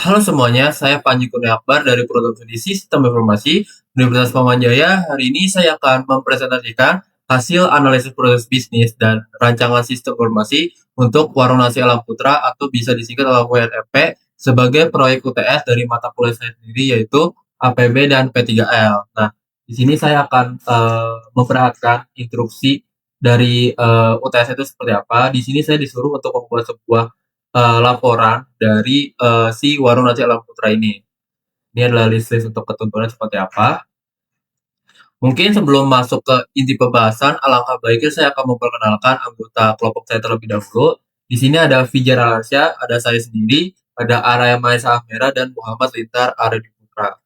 Halo semuanya, saya Panji Kurnia Akbar dari Program Studi Sistem Informasi Universitas Pamanjaya. Hari ini saya akan mempresentasikan hasil analisis proses bisnis dan rancangan sistem informasi untuk Warung Nasi Alam Putra atau bisa disingkat WNFP sebagai proyek UTS dari mata kuliah saya sendiri yaitu APB dan P3L. Nah, di sini saya akan memperhatikan instruksi dari UTS itu seperti apa. Di sini saya disuruh untuk membuat sebuah laporan dari si Warung Nasi Alam Putra ini. Ini adalah list-list untuk ketentuannya seperti apa. Mungkin sebelum masuk ke inti pembahasan, alangkah baiknya saya akan memperkenalkan anggota kelompok saya terlebih dahulu. Di sini ada Fijar Alasya, ada saya sendiri, ada Araya Maesa Ahmera, dan Muhammad Lintar Aredi Putra.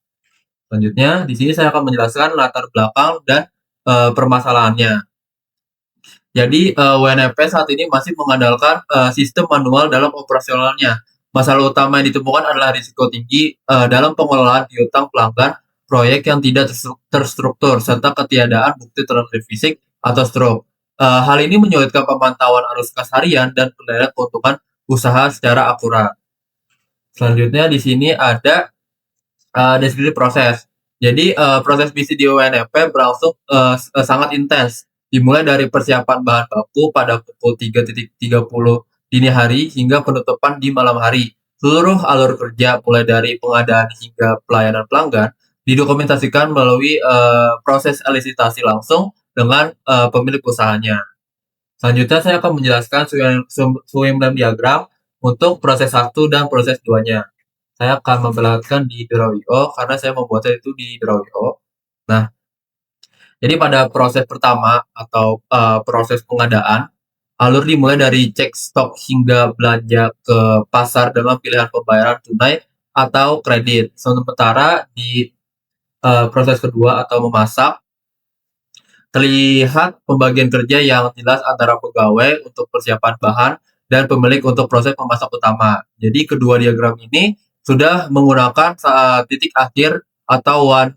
Selanjutnya, di sini saya akan menjelaskan latar belakang dan permasalahannya. Jadi WNFP saat ini masih mengandalkan sistem manual dalam operasionalnya. Masalah utama yang ditemukan adalah risiko tinggi dalam pengelolaan piutang pelanggan proyek yang tidak terstruktur serta ketiadaan bukti transaksi fisik atau struk. Hal ini menyulitkan pemantauan arus kas harian dan penilaian keuntungan usaha secara akurat. Selanjutnya di sini ada deskripsi proses. Jadi proses bisnis di UNFP berlangsung sangat intens, dimulai dari persiapan bahan baku pada pukul 3.30 dini hari hingga penutupan di malam hari. Seluruh alur kerja mulai dari pengadaan hingga pelayanan pelanggan didokumentasikan melalui proses elisitasi langsung dengan pemilik usahanya. Selanjutnya saya akan menjelaskan swim lane diagram untuk proses 1 dan proses 2-nya. Saya akan memperlihatkan di Drawio karena saya membuatnya itu di Drawio. Nah, jadi pada proses pertama atau proses pengadaan, alur dimulai dari cek stok hingga belanja ke pasar dengan pilihan pembayaran tunai atau kredit. Sementara di proses kedua atau memasak, terlihat pembagian kerja yang jelas antara pegawai untuk persiapan bahan dan pemilik untuk proses memasak utama. Jadi kedua diagram ini sudah menggunakan titik akhir atau one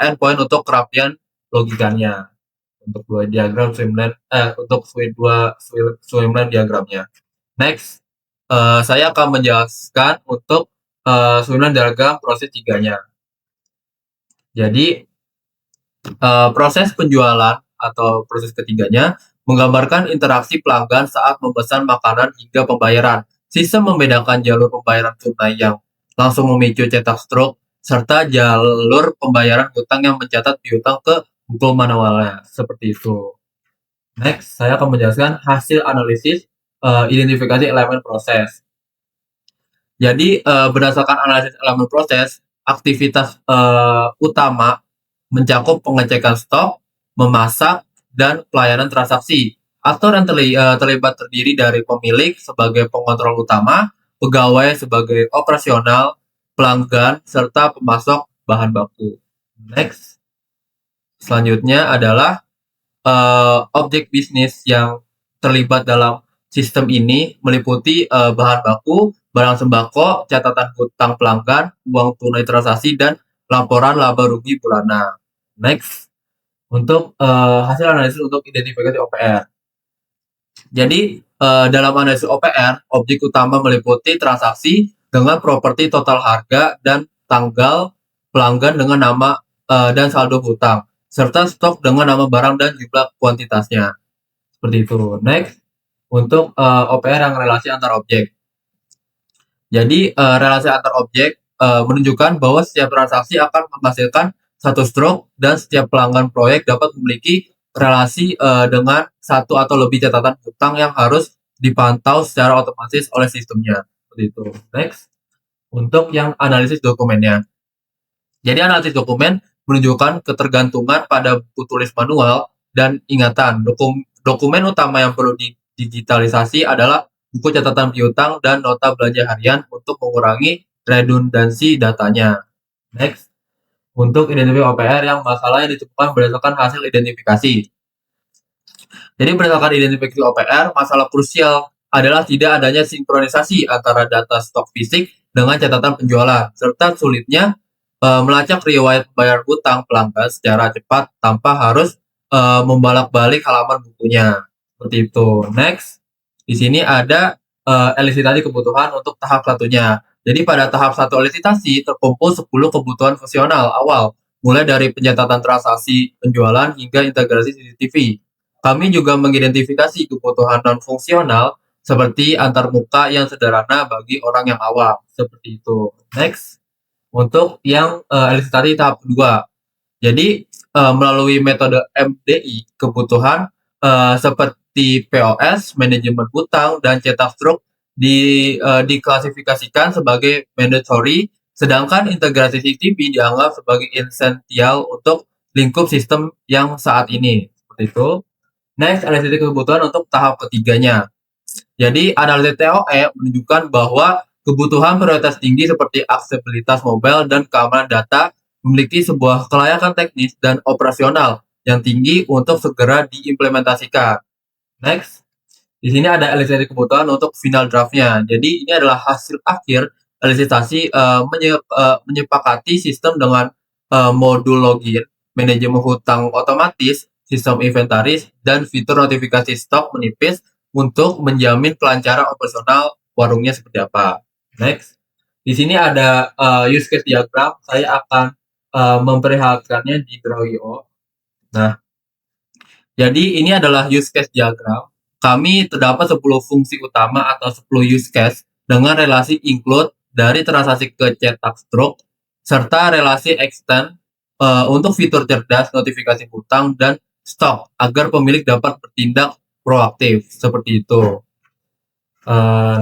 endpoint untuk kerapian logikanya. Untuk dua diagram untuk swimline diagramnya. Next, saya akan menjelaskan untuk swimline diagram proses 3-nya. Jadi proses penjualan atau proses ketiganya menggambarkan interaksi pelanggan saat memesan makanan hingga pembayaran. Sistem membedakan jalur pembayaran tunai yang langsung memicu cetak struk serta jalur pembayaran hutang yang mencatat piutang ke buku manualnya. Seperti itu. Next, saya akan menjelaskan hasil analisis identifikasi elemen proses. Jadi berdasarkan analisis elemen proses, aktivitas utama mencakup pengecekan stok, memasak, dan pelayanan transaksi. Aktor yang terlibat terdiri dari pemilik sebagai pengontrol utama, pegawai sebagai operasional, pelanggan, serta pemasok bahan baku. Next, selanjutnya adalah objek bisnis yang terlibat dalam sistem ini meliputi bahan baku, barang sembako, catatan hutang pelanggan, uang tunai transaksi, dan laporan laba rugi bulanan. Next, untuk hasil analisis untuk identifikasi OPR. Jadi dalam analisis OPR, objek utama meliputi transaksi dengan properti total harga dan tanggal pelanggan dengan nama dan saldo hutang, serta stok dengan nama barang dan jumlah kuantitasnya. Seperti itu. Next, untuk OPR yang relasi antar objek. Jadi relasi antar objek menunjukkan bahwa setiap transaksi akan menghasilkan satu struk dan setiap pelanggan proyek dapat memiliki relasi dengan satu atau lebih catatan hutang yang harus dipantau secara otomatis oleh sistemnya. Seperti itu. Next, untuk yang analisis dokumennya. Jadi analisis dokumen menunjukkan ketergantungan pada buku tulis manual dan ingatan. Dokumen utama yang perlu digitalisasi adalah buku catatan piutang dan nota belanja harian untuk mengurangi redundansi datanya. Next, untuk identifikasi OPR yang masalah yang ditemukan berdasarkan hasil identifikasi. Jadi berdasarkan identifikasi OPR, masalah krusial adalah tidak adanya sinkronisasi antara data stok fisik dengan catatan penjualan, serta sulitnya melacak riwayat bayar hutang pelanggan secara cepat tanpa harus membolak-balik halaman bukunya. Seperti itu. Next, di sini ada elisitasi kebutuhan untuk tahap satunya. Jadi pada tahap 1 elisitasi terkumpul 10 kebutuhan fungsional awal, mulai dari pencatatan transaksi, penjualan, hingga integrasi CCTV. Kami juga mengidentifikasi kebutuhan non-fungsional seperti antarmuka yang sederhana bagi orang yang awam, seperti itu. Next, untuk yang elisitasi tahap kedua. Jadi melalui metode MDI, kebutuhan seperti POS, manajemen hutang, dan cetak struk diklasifikasikan sebagai mandatory, sedangkan integrasi CCTV dianggap sebagai esensial untuk lingkup sistem yang saat ini. Seperti itu. Next, analisis kebutuhan untuk tahap ketiganya. Jadi, analisis TOE menunjukkan bahwa kebutuhan prioritas tinggi seperti aksesibilitas mobile dan keamanan data memiliki sebuah kelayakan teknis dan operasional yang tinggi untuk segera diimplementasikan. Next, di sini ada elisitasi kebutuhan untuk final draft-nya. Jadi, ini adalah hasil akhir elisitasi menyepakati sistem dengan modul login, manajemen hutang otomatis, sistem inventaris, dan fitur notifikasi stok menipis untuk menjamin kelancaran operasional warungnya seperti apa. Next, di sini ada use case diagram. Saya akan memperlihatkannya di Draw.io. Nah, jadi ini adalah use case diagram. Kami terdapat 10 fungsi utama atau 10 use case dengan relasi include dari transaksi ke cetak struk, serta relasi extend untuk fitur cerdas, notifikasi hutang, dan stok agar pemilik dapat bertindak proaktif, seperti itu.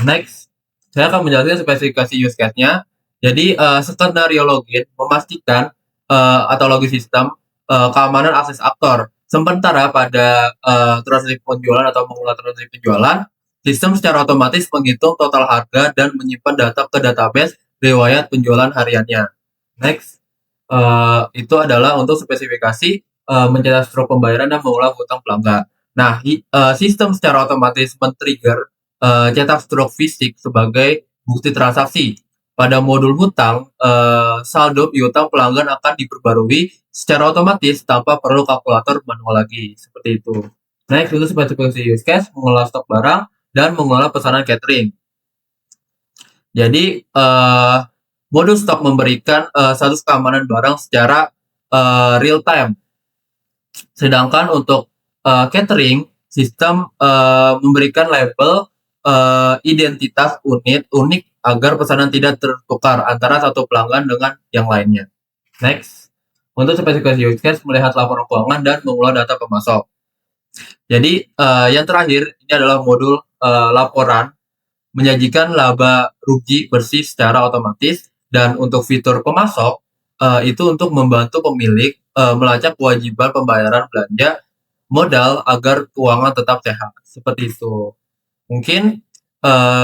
Next, saya akan menjelaskan spesifikasi use case-nya. Jadi, skenario login memastikan atau login sistem keamanan akses aktor. Sementara pada transaksi penjualan atau mengelola transaksi penjualan, sistem secara otomatis menghitung total harga dan menyimpan data ke database riwayat penjualan hariannya. Next, itu adalah untuk spesifikasi mencetak struk pembayaran dan mengolah hutang pelanggan. Nah, sistem secara otomatis men-trigger cetak struk fisik sebagai bukti transaksi. Pada modul hutang, saldo piutang pelanggan akan diperbarui secara otomatis tanpa perlu kalkulator manual lagi, seperti itu. Next, untuk spesifikasi use case, mengelola stok barang dan mengelola pesanan catering. Jadi, modul stok memberikan status keamanan barang secara real time. Sedangkan untuk catering, sistem memberikan label identitas unik agar pesanan tidak tertukar antara satu pelanggan dengan yang lainnya. Next, untuk spesifikasi use case melihat laporan keuangan dan mengolah data pemasok. Jadi yang terakhir ini adalah modul laporan menyajikan laba rugi bersih secara otomatis, dan untuk fitur pemasok itu untuk membantu pemilik melacak kewajiban pembayaran belanja modal agar keuangan tetap sehat, seperti itu. Mungkin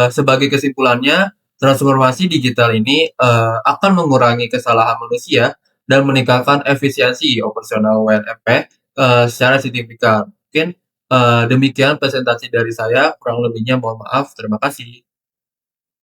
sebagai kesimpulannya, transformasi digital ini akan mengurangi kesalahan manusia dan meningkatkan efisiensi operasional WNFP secara signifikan. Mungkin demikian presentasi dari saya, kurang lebihnya mohon maaf. Terima kasih.